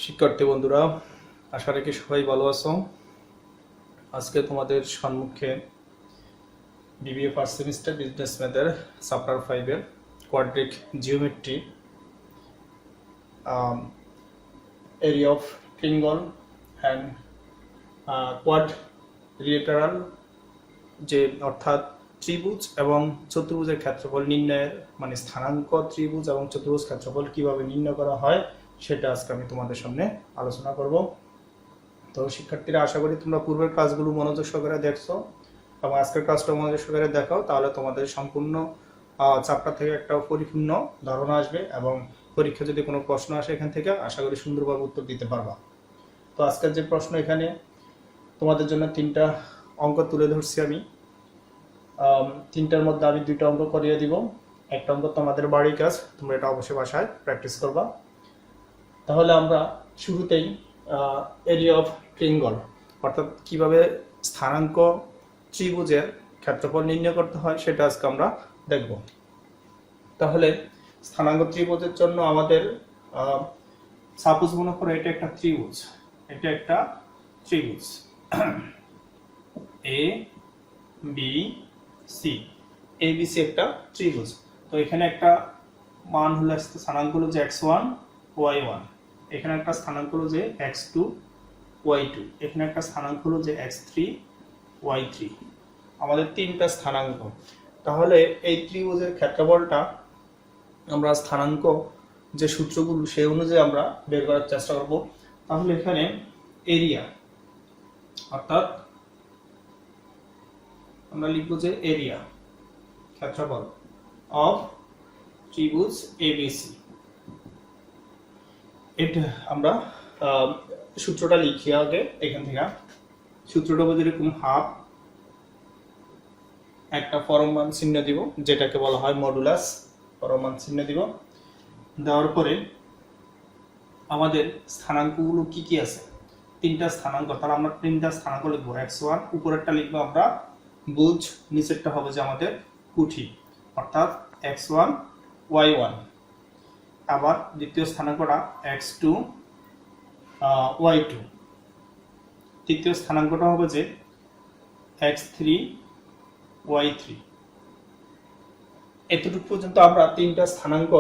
শিক্ষার্থী বন্ধুরা, আশা রাখি সবাই ভালো আছো। আজকে তোমাদের সম্মুখে বিবিএ ফার্স্ট সেমিস্টার বিজনেস ম্যাথের চ্যাপ্টার 5 এর quadric geometry, area of triangle and quadrilateral, যে অর্থাৎ ত্রিভুজ এবং চতুর্ভুজের ক্ষেত্রফল নির্ণয়ের মানে স্থানাঙ্ক ত্রিভুজ এবং চতুর্ভুজ ক্ষেত্রফল কিভাবে নির্ণয় করা হয় সেটা আজকে আমি তোমাদের সামনে আলোচনা করব। তো শিক্ষার্থীরা, আশা করি তোমরা পূর্বের ক্লাসগুলো মনোযোগ সহকারে দেখছো এবং আজকের ক্লাসটা মনোযোগ সহকারে দেখাও, তাহলে তোমাদের সম্পূর্ণ চ্যাপ্টার থেকে একটা পরিপূর্ণ ধারণা আসবে এবং পরীক্ষা যদি কোনো প্রশ্ন আসে এখান থেকে আশা করি সুন্দরভাবে উত্তর দিতে পারবা। তো আজকের যে প্রশ্ন, এখানে তোমাদের জন্য 3টা অঙ্ক তুলে ধরছি আমি। 3টার মধ্যে আমি 2টা অঙ্ক করিয়ে দিব। একটা অঙ্ক তোমাদের বাড়ির কাজ, তোমরা এটা অবশ্যই বাসায় প্র্যাকটিস করবা। তাহলে আমরা শুরুতেই এরিয়া অফ ট্রিঙ্গল অর্থাৎ কিভাবে স্থানাঙ্ক ত্রিভুজের ক্ষেত্রফল নির্ণয় করতে হয় সেটা আজকে আমরা দেখব। তাহলে স্থানাঙ্ক ত্রিভুজের জন্য আমাদের সাপোজ মনে করো এটা একটা ত্রিভুজ, A B C, A B C একটা ত্রিভুজ। তো এখানে একটা মান হলো, স্থানাঙ্ক হলো যে x1 y1, এখানে একটা স্থানাঙ্ক হলো যে x2 y2, এখানে একটা স্থানাঙ্ক হলো যে x3 y3, আমাদের 3টা স্থানাঙ্ক। তাহলে এই ত্রিভুজের ক্ষেত্রফলটা আমরা স্থানাঙ্ক যে সূত্রগুলো সেই অনুযায়ী আমরা বের করার চেষ্টা করব। তাহলে এখানে এরিয়া অর্থাৎ আমরা লিখব যে এরিয়া ক্ষেত্রফল অফ ত্রিভুজ এবিসি, এটা আমরা সূত্রটা লিখি আগে। এখান থেকে সূত্রটা হবে যেরকম হাফ, একটা পরমাণ চিহ্ন দিব যেটাকে বলা হয় মডুলাস, পরমাণ চিহ্ন দিব। দেওয়ার পরে আমাদের স্থানাঙ্কগুলো কি কি আছে, 3টা স্থানাঙ্ক, তাহলে আমরা 3টা স্থানাঙ্ক লিখবো। x1 উপরেরটা লিখবো আমরা বুজ, নিচেরটা হবে যে আমাদের কুঠি অর্থাৎ x1 y1। আবার দ্বিতীয় স্থানাঙ্কটা x2 y2, তৃতীয় স্থানাঙ্কটা হবে যে x3 y3। এতটুকু পর্যন্ত আমরা 3টা স্থানাঙ্ক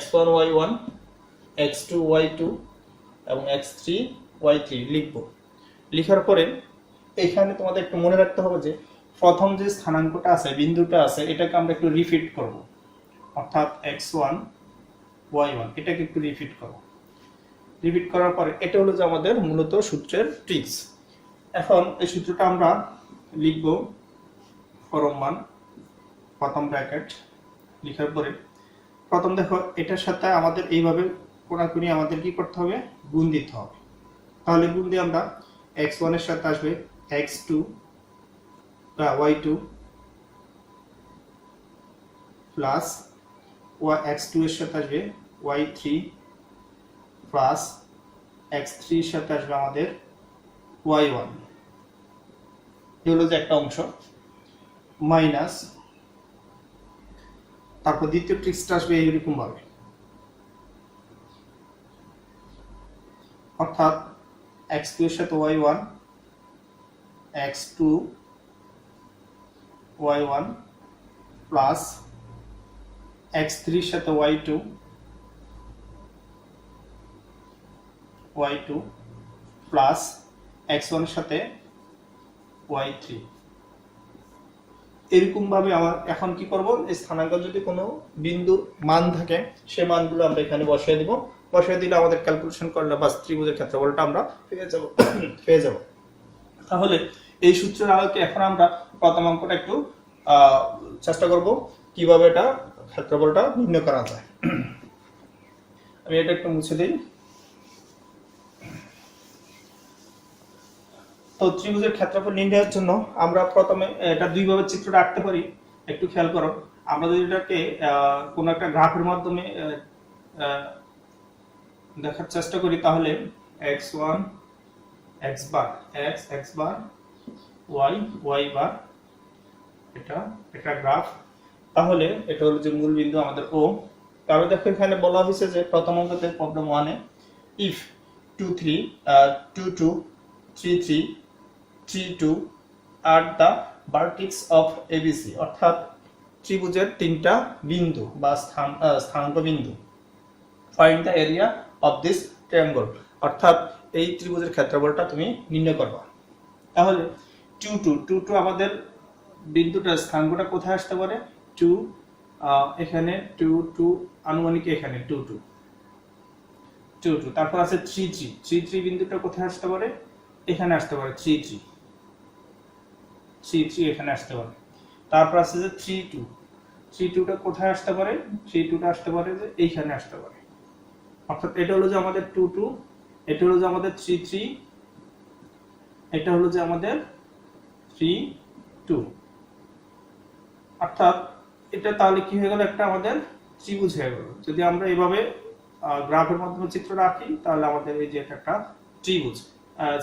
x1 y1, x2 y2 এবং x3 y3 লিখব। লেখার পরে এখানে তোমাদের একটু মনে রাখতে হবে যে প্রথম যে স্থানাঙ্কটা আছে, বিন্দুটা আছে, এটাকে আমরা একটু রিপিট করব, অর্থাৎ x1 y1 এটাকে একটু রিপিট করব। রিপিট করার পরে এটা হলো যে আমাদের মূলত সূত্রের ট্রিক্স। এখন এই সূত্রটা আমরা লিখব পরমাণ প্রথম ব্র্যাকেট। লেখার পরে প্রথম দেখো এটার সাথে আমাদের এইভাবে কোণাকুনি আমাদের কি করতে হবে, গুণ দিতে হবে। তাহলে গুণ দিয়ে আমরা x1 এর সাথে আসবে x2 y2 প্লাস x2 এর সাথে আসবে y3 প্লাস x3 এর সাথে আসবে আমাদের y1। এই হলো যে একটা অংশ, মাইনাস তারপর দ্বিতীয় ট্রিক্সটা আসবে এইরকম ভাবে, অর্থাৎ x2 এর সাথে y1, x2 y1 plus x3 এর সাথে y2 প্লাস x1 এর সাথে y3। এরকম ভাবে আমরা এখন কি করব, এই স্থানাঙ্ক যদি কোনো বিন্দুর মান থাকে সেই মানগুলো আমরা এখানে বসিয়ে দিব। বসিয়ে দিলে আমাদের ক্যালকুলেশন করলে বাস ত্রিভুজের ক্ষেত্রফলটা আমরা পেয়ে যাব। তাহলে এই সূত্রের আলোকে এখন আমরা প্রথম অঙ্কটা একটু চেষ্টা করব কিভাবে এটা ক্ষেত্রফলটা নির্ণয় করা যায়। আমি এটা একটু মুছে দিই। তো ত্রিভুজের ক্ষেত্রফল নির্ণয়ের জন্য আমরা প্রথমে এটা দুইভাবে চিত্রটা আঁকতে পারি। একটু খেয়াল করো, আমরা যদি এটাকে কোনো একটা গ্রাফের মাধ্যমে দেখার চেষ্টা করি, তাহলে x1 x বার, x বার, y বার, এটা গ্রাফ। তাহলে এটা হলো যে মূল বিন্দু আমাদের O। তাহলে দেখো এখানে বলা হয়েছে যে প্রথম অঙ্কতে প্রবলেম 1 এ if 2 3 2 2 3 3 3 2 are the vertex of ABC, অর্থাৎ ত্রিভুজের তিনটা বিন্দু বা স্থানাঙ্ক বিন্দু। Find the area of this triangle, অর্থাৎ এই ত্রিভুজের ক্ষেত্রফলটা তুমি নির্ণয় করবা। তাহলে 2 2 2 2 আমাদের বিন্দুটা স্থানাঙ্কটা কোথায় আসতে পারে? 2 এখানে 2 2 আনুমানিক এখানে 2 2 2 2। তারপর আছে 3 3 3 3 বিন্দুটা কোথায় আসতে পারে? এখানে আসতে পারে 3 3 3 3 এখানে আসতে পারে। তারপর আছে যে 3 2 3 2টা কোথায় আসতে পারে? 3 2টা আসতে পারে যে এইখানে আসতে পারে। অর্থাৎ এটা হলো যে আমাদের 2 2, এটা হলো যে আমাদের 3 3, এটা হলো যে আমাদের 3 2। অর্থাৎ এটা তাহলে কি হয়ে গেল? একটা আমাদের ত্রিভুজ হয়ে গেল। যদি আমরা এভাবে গ্রাফের মাধ্যমে চিত্রটা আঁকি তাহলে আমাদের এই যে একটা ত্রিভুজ।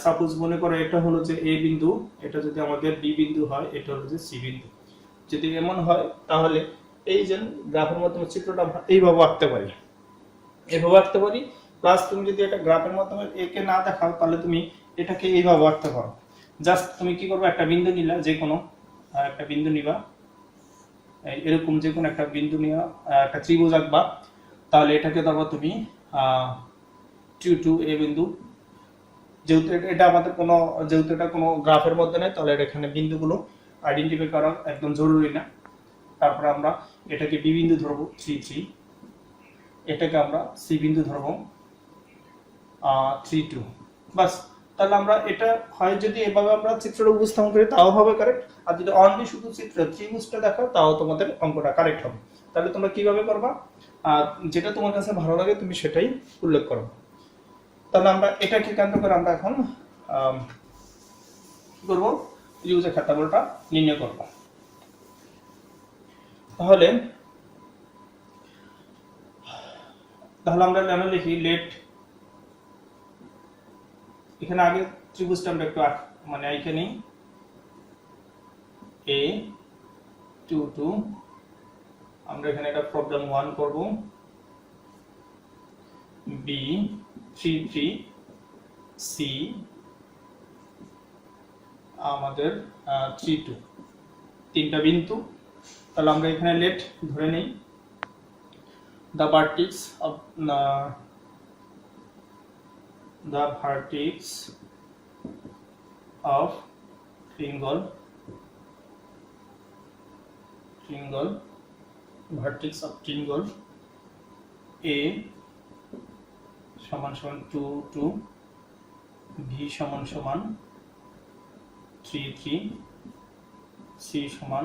সাপোজ মনে করো এটা হলো যে এ বিন্দু, এটা যদি আমাদের বি বিন্দু হয়, এটা হলো যে সি বিন্দু। যদি এমন হয় তাহলে এই যে গ্রাফের মাধ্যমে চিত্রটা আমরা এইভাবে আঁকতে পারি, এভাবে আঁকতে পারি। প্লাস তুমি যদি এটা গ্রাফের মাধ্যমে একে না দেখাও তাহলে তুমি এটাকে এইভাবে আঁকতে পারো। জাস্ট তুমি কি করবে? একটা বিন্দু নিলা, যে কোনো একটা বিন্দু নিবা, এরকম যে কোনো একটা বিন্দু নিয়ে একটা ত্রিভুজ আঁকবা। তাহলে এটাকে ধরো তুমি 2 2 এ বিন্দু, যেহেতু এটা আমাদের কোনো, যেহেতু এটা কোনো গ্রাফের মধ্যে নেই তাহলে এখানে বিন্দুগুলো আইডেন্টিফাই করা একদম জরুরি না। তারপরে আমরা এটাকে বি বিন্দু ধরবো 3 3, এটাকে আমরা সি বিন্দু ধরবো 3 2। বাস, তাহলে আমরা এটা হয় যদি এভাবে আমরা চিত্রটা উপস্থাপন করি তাও হবে কারেক্ট, আর যদি অনলি শুধু চিত্র ত্রিভুজটা দেখাও তাও তোমাদের অঙ্কটা কারেক্ট হবে। তাহলে তোমরা কিভাবে করবা? আর যেটা তোমার কাছে ভালো লাগে তুমি সেটাই উল্লেখ করো। তাহলে আমরা এটাকে কেন্দ্র করে আমরা এখন কি করবো? ত্রিভুজের ক্ষেত্রফলটা নির্ণয় করব। তাহলে আমরা লিখি লেট, এখানে আগে ত্রিভুজটা আমরা একটু মানে এখানে a 2 2, আমরা এখানে একটা প্রবলেম 1 করব, b 3 3, c আমাদের 3 2, তিনটা বিন্দু। তাহলে আমরা এখানে লেট ধরে নেই the vertex of triangle vertex of triangle A সমান সমান 2 2, B সমান সমান 3 3, C সমান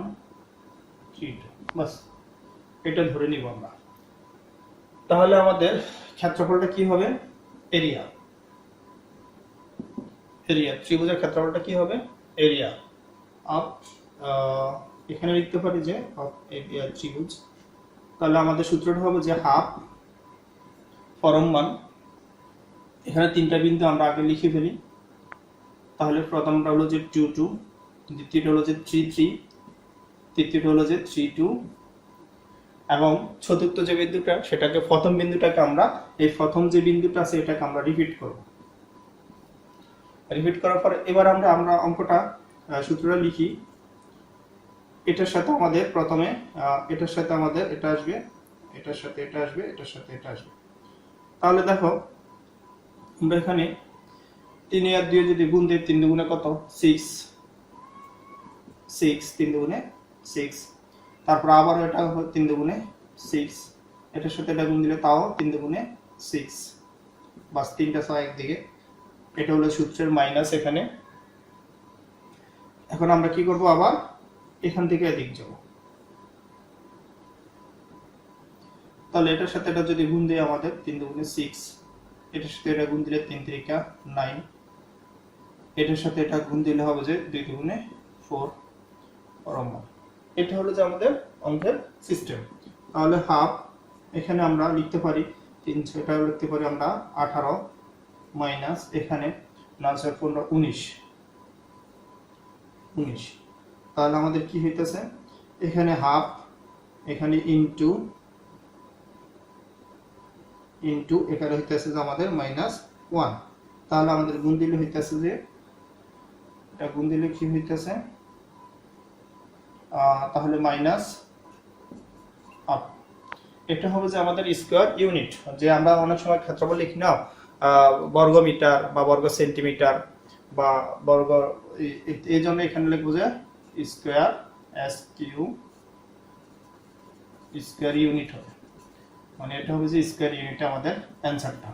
3 2। বাস, এটা ধরে নিব আমরা। তাহলে আমাদের ক্ষেত্রফলটা কি হবে? এরিয়া ত্রিভুজের ক্ষেত্রফলটা কি হবে? এরিয়া অফ, এখানে লিখতে পারি যে অফ এরিয়া ত্রিভুজ। তাহলে আমাদের সূত্রটা হবে যে হাফ ফরম 1, এখানে তিনটা বিন্দু আমরা আগে লিখে ফেলি। তাহলে প্রথমটা হলো যে 2 2, দ্বিতীয়টা হলো যে 3 3, তৃতীয়টা হলো যে 3 2, এবং চতুর্থ যে বিন্দুটা সেটাকে প্রথম বিন্দুটাকে আমরা এই প্রথম যে বিন্দুটা আছে এটাকে আমরা রিপিট করব। রিপিট করার পর এবার আমরা অঙ্কটা সূত্রটা লিখি। এটার সাথে আমাদের প্রথমে এটার সাথে আমাদের এটা আসবে, এটার সাথে এটা আসবে, এটার সাথে এটা আসবে। তাহলে দেখো আমরা এখানে 3 আর 2 যদি গুণ দেই, 3 দুগুণে কত? 6, 3 দুগুণে 6। তারপর আবার এটা 3 দুগুণে 6, এটার সাথে এটা গুণ দিলে তাও 3 দুগুণে 6। বাস, তিনটা 6 একদিকে, এটা হলো সূত্রের মাইনাস এখানে। এখন আমরা কি করব? আবার এখান থেকে এদিক যাব। তাহলে এটার সাথে এটা যদি গুণ দেই আমাদের 3 দুগুণে 6, এটার সাথে এটা গুণ দিলে 3 3 9, এটার সাথে এটা গুণ দিলে হবে যে 2 দুগুণে 4 ফরম 1। এটা হলো যে আমাদের অঙ্কের সিস্টেম। তাহলে হাফ এখানে আমরা লিখতে পারি 3 6টা লিখতে পারি আমরা 18 মাইনাস এখানে 9 6 15 19। তাহলে আমাদের কি হইতেছে? এখানে হাফ, এখানে ইনটু এখানে হইতেছে যে আমাদের -1। তাহলে আমাদের গুণ দিলে হইতেছে যে এটা গুণ দিলে কি হইতেছে, তাহলে মাইনাস হাফ। এটা হবে যে আমাদের স্কয়ার ইউনিট, যে আমরা অনেক সময় ক্ষেত্রফল লিখি না বর্গ মিটার বা বর্গ সেন্টিমিটার বা বর্গ, এই জন্য এখানে লিখবো যে square S Q square unit হবে, মানে এটা হবে যে স্কয়ার ইউনিট আমাদের অ্যান্সারটা।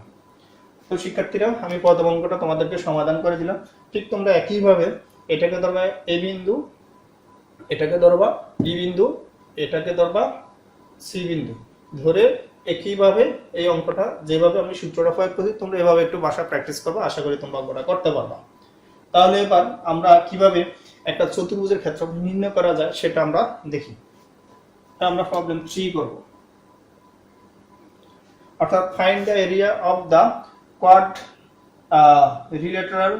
তো শিক্ষার্থীরা আমি প্রথম অঙ্কটা তোমাদেরকে সমাধান করে দিলাম। ঠিক তোমরা একইভাবে এটাকে ধরবা এ বিন্দু, এটাকে ধরবা বি বিন্দু, এটাকে ধরবা সি বিন্দু, ধরে একইভাবে এই অঙ্কটা যেভাবে আমি সূত্রটা প্রয়োগ করছি তোমরা এভাবে একটু বাসা প্র্যাকটিস করবা, আশা করি তোমরা অঙ্কটা করতে পারবা। তাহলে এবার আমরা কিভাবে একটা চতুর্ভুজের ক্ষেত্রফল নির্ণয় করা যায় সেটা আমরা দেখি। আমরা প্রবলেম 3 করব, অর্থাৎ find the area of the quadrilateral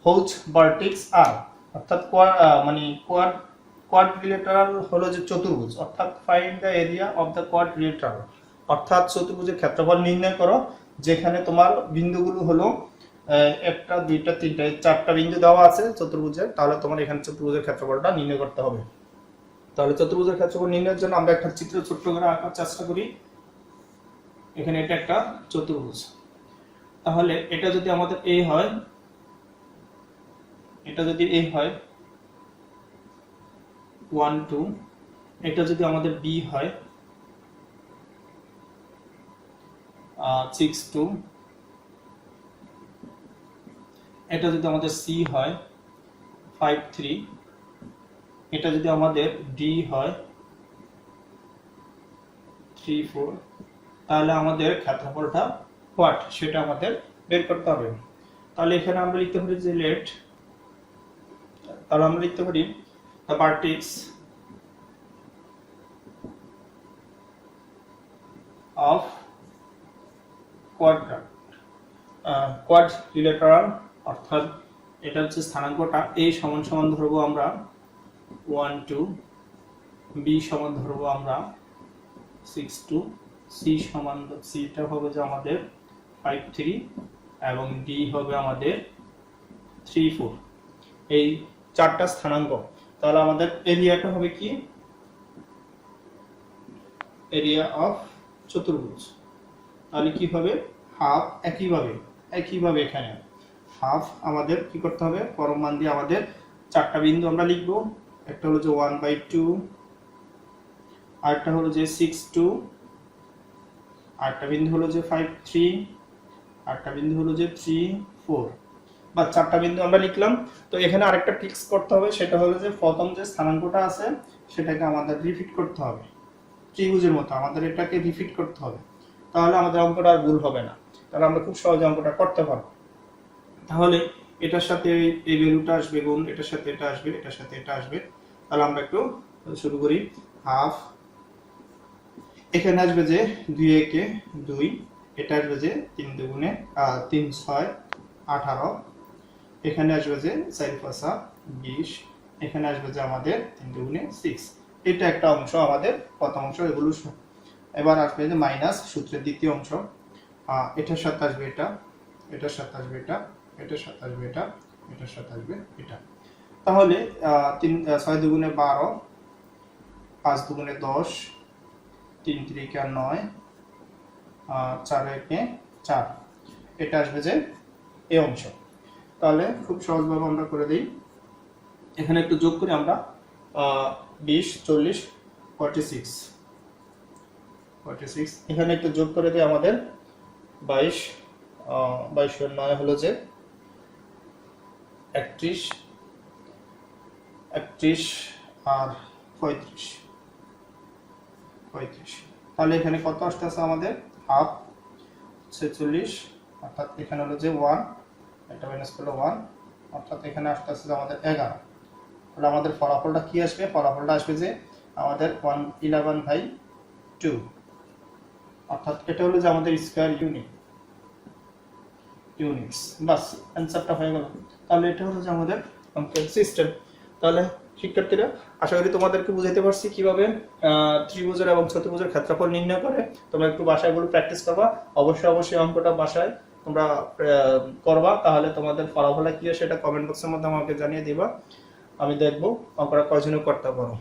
whose vertex are, অর্থাৎ মানে quadrilateral হলো যে চতুর্ভুজ, অর্থাৎ find the area of the quadrilateral, অর্থাৎ চতুর্ভুজের ক্ষেত্রফল নির্ণয় করো যেখানে তোমার বিন্দুগুলো হলো একটা দুইটা তিনটা চারটা বিন্দু দেওয়া আছে চতুর্ভুজের, তাহলে তোমার এখানে চতুর্ভুজের ক্ষেত্রফলটা নির্ণয় করতে হবে। তাহলে চতুর্ভুজের ক্ষেত্রফল নির্ণয়ের জন্য আমরা একটা চিত্র ছোট্ট করে আঁকার চেষ্টা করি। এখানে এটা একটা চতুর্ভুজ, তাহলে এটা যদি আমাদের এ হয়, এটা যদি এ হয় 1 2, এটা যদি আমাদের বি হয় 6 2, এটা যদি আমাদের সি হয় 5 3, এটা যদি আমাদের ডি হয় 3 4, তাহলে আমাদের ক্ষেত্রফলটা হোয়াট সেটা আমাদের বের করতে হবে। তাহলে এখানে আমরা লিখতে পারি যে লেট, তাহলে আমরা লিখতে পারি the vertex of quadrilateral, অর্থাৎ এটা হচ্ছে স্থানাঙ্কটা a সমান সমান ধরবো আমরা 1 2, b সমান ধরবো আমরা 6 2, c সমান সিটা হবে যে আমাদের 5 3 এবং d হবে আমাদের 3 4, এই চারটা স্থানাঙ্ক। তাহলে আমাদের এরিয়াটা হবে কি, এরিয়া অফ চতুর্ভুজ, তাহলে কি হবে হাফ। একইভাবে এখানে হাফ আমাদের কি করতে হবে, পরম মান দিয়ে আমাদের চারটা বিন্দু আমরা লিখবো, একটা হলো যে 1/2, আরেকটা হলো যে 6 2, আরেকটা বিন্দু হলো যে 5 3, আরেকটা বিন্দু হলো যে 3 4, বা চারটা বিন্দু আমরা লিখলাম। তো এখানে আরেকটা ফিক্স করতে হবে, সেটা হলো যে প্রথম যে স্থানাঙ্কটা আছে সেটাকে আমাদের রিপিট করতে হবে, ত্রিভুজের মতো আমাদের এটাকে রিপিট করতে হবে, তাহলে আমাদের অঙ্কটা আর ভুল হবে না, তাহলে আমরা খুব সহজে অঙ্কটা করতে পারবো। তাহলে এটার সাথে এই ভ্যালুটা আসবে গুণ, এটার সাথে এটা আসবে, এটার সাথে এটা আসবে। তাহলে আমরা একটু শুরু করি। হাফ, এখানে আসবে যে 2 একে 2, এটা আসবে যে 3 দুগুণে 3 6 18, এখানে আসবে যে 4 5 20, এখানে আসবে যে আমাদের 3 দুগুণে 6। এটা একটা অংশ আমাদের প্রথম অংশ, এগুলো। এবার আসবে যে মাইনাস সূত্রের দ্বিতীয় অংশ, এটার সাথে আসবে এটা, এটার সাথে আসবে এটা, এটার সাথে আসবে এটা, এটার সাথে আসবে এটা। তাহলে 6 দুগুণে 12, 5 দুগুণে 10, 3 3 9, 4 একে 4, এটা আসবে যে এই অংশ। তাহলে খুব সহজভাবে আমরা করে দিই, এখানে একটু যোগ করি আমরা 20 40 46, এখানে একটু যোগ করে দিই আমাদের 22 22 9 হলো যে 31 আর 35। তাহলে এখানে কত আসতেছে আমাদের হাফ 46, অর্থাৎ এখানে হলো যে 1, এটা মাইনাস করলে 1, অর্থাৎ এখানে আসতেছে যে আমাদের 11। তাহলে আমাদের ফলাফলটা কি আসবে, ফলাফলটা আসবে যে আমাদের 111/2, অর্থাৎ এটা হলো যে আমাদের স্কয়ার ইউনিটস। বাস, অ্যান্সারটা হয়ে গেল। তাহলে এটা হলো যে আমাদের অঙ্কের সিস্টেম। তাহলে শিক্ষার্থীরা আশা করি তোমাদেরকে বুঝাইতে পারছি কিভাবে ত্রিভুজের এবং চতুর্ভুজের ক্ষেত্রফল নির্ণয় করে। তোমরা একটু বাসায় গুলো প্র্যাকটিস করবা, অবশ্যই অঙ্কটা বাসায় তোমরা করবা, তাহলে তোমাদের ফলাফল কি হয় সেটা কমেন্ট বক্সের মধ্যে আমাকে জানিয়ে দিবা। আমি দেখবো অঙ্কটা কয়জনে করতে পারো।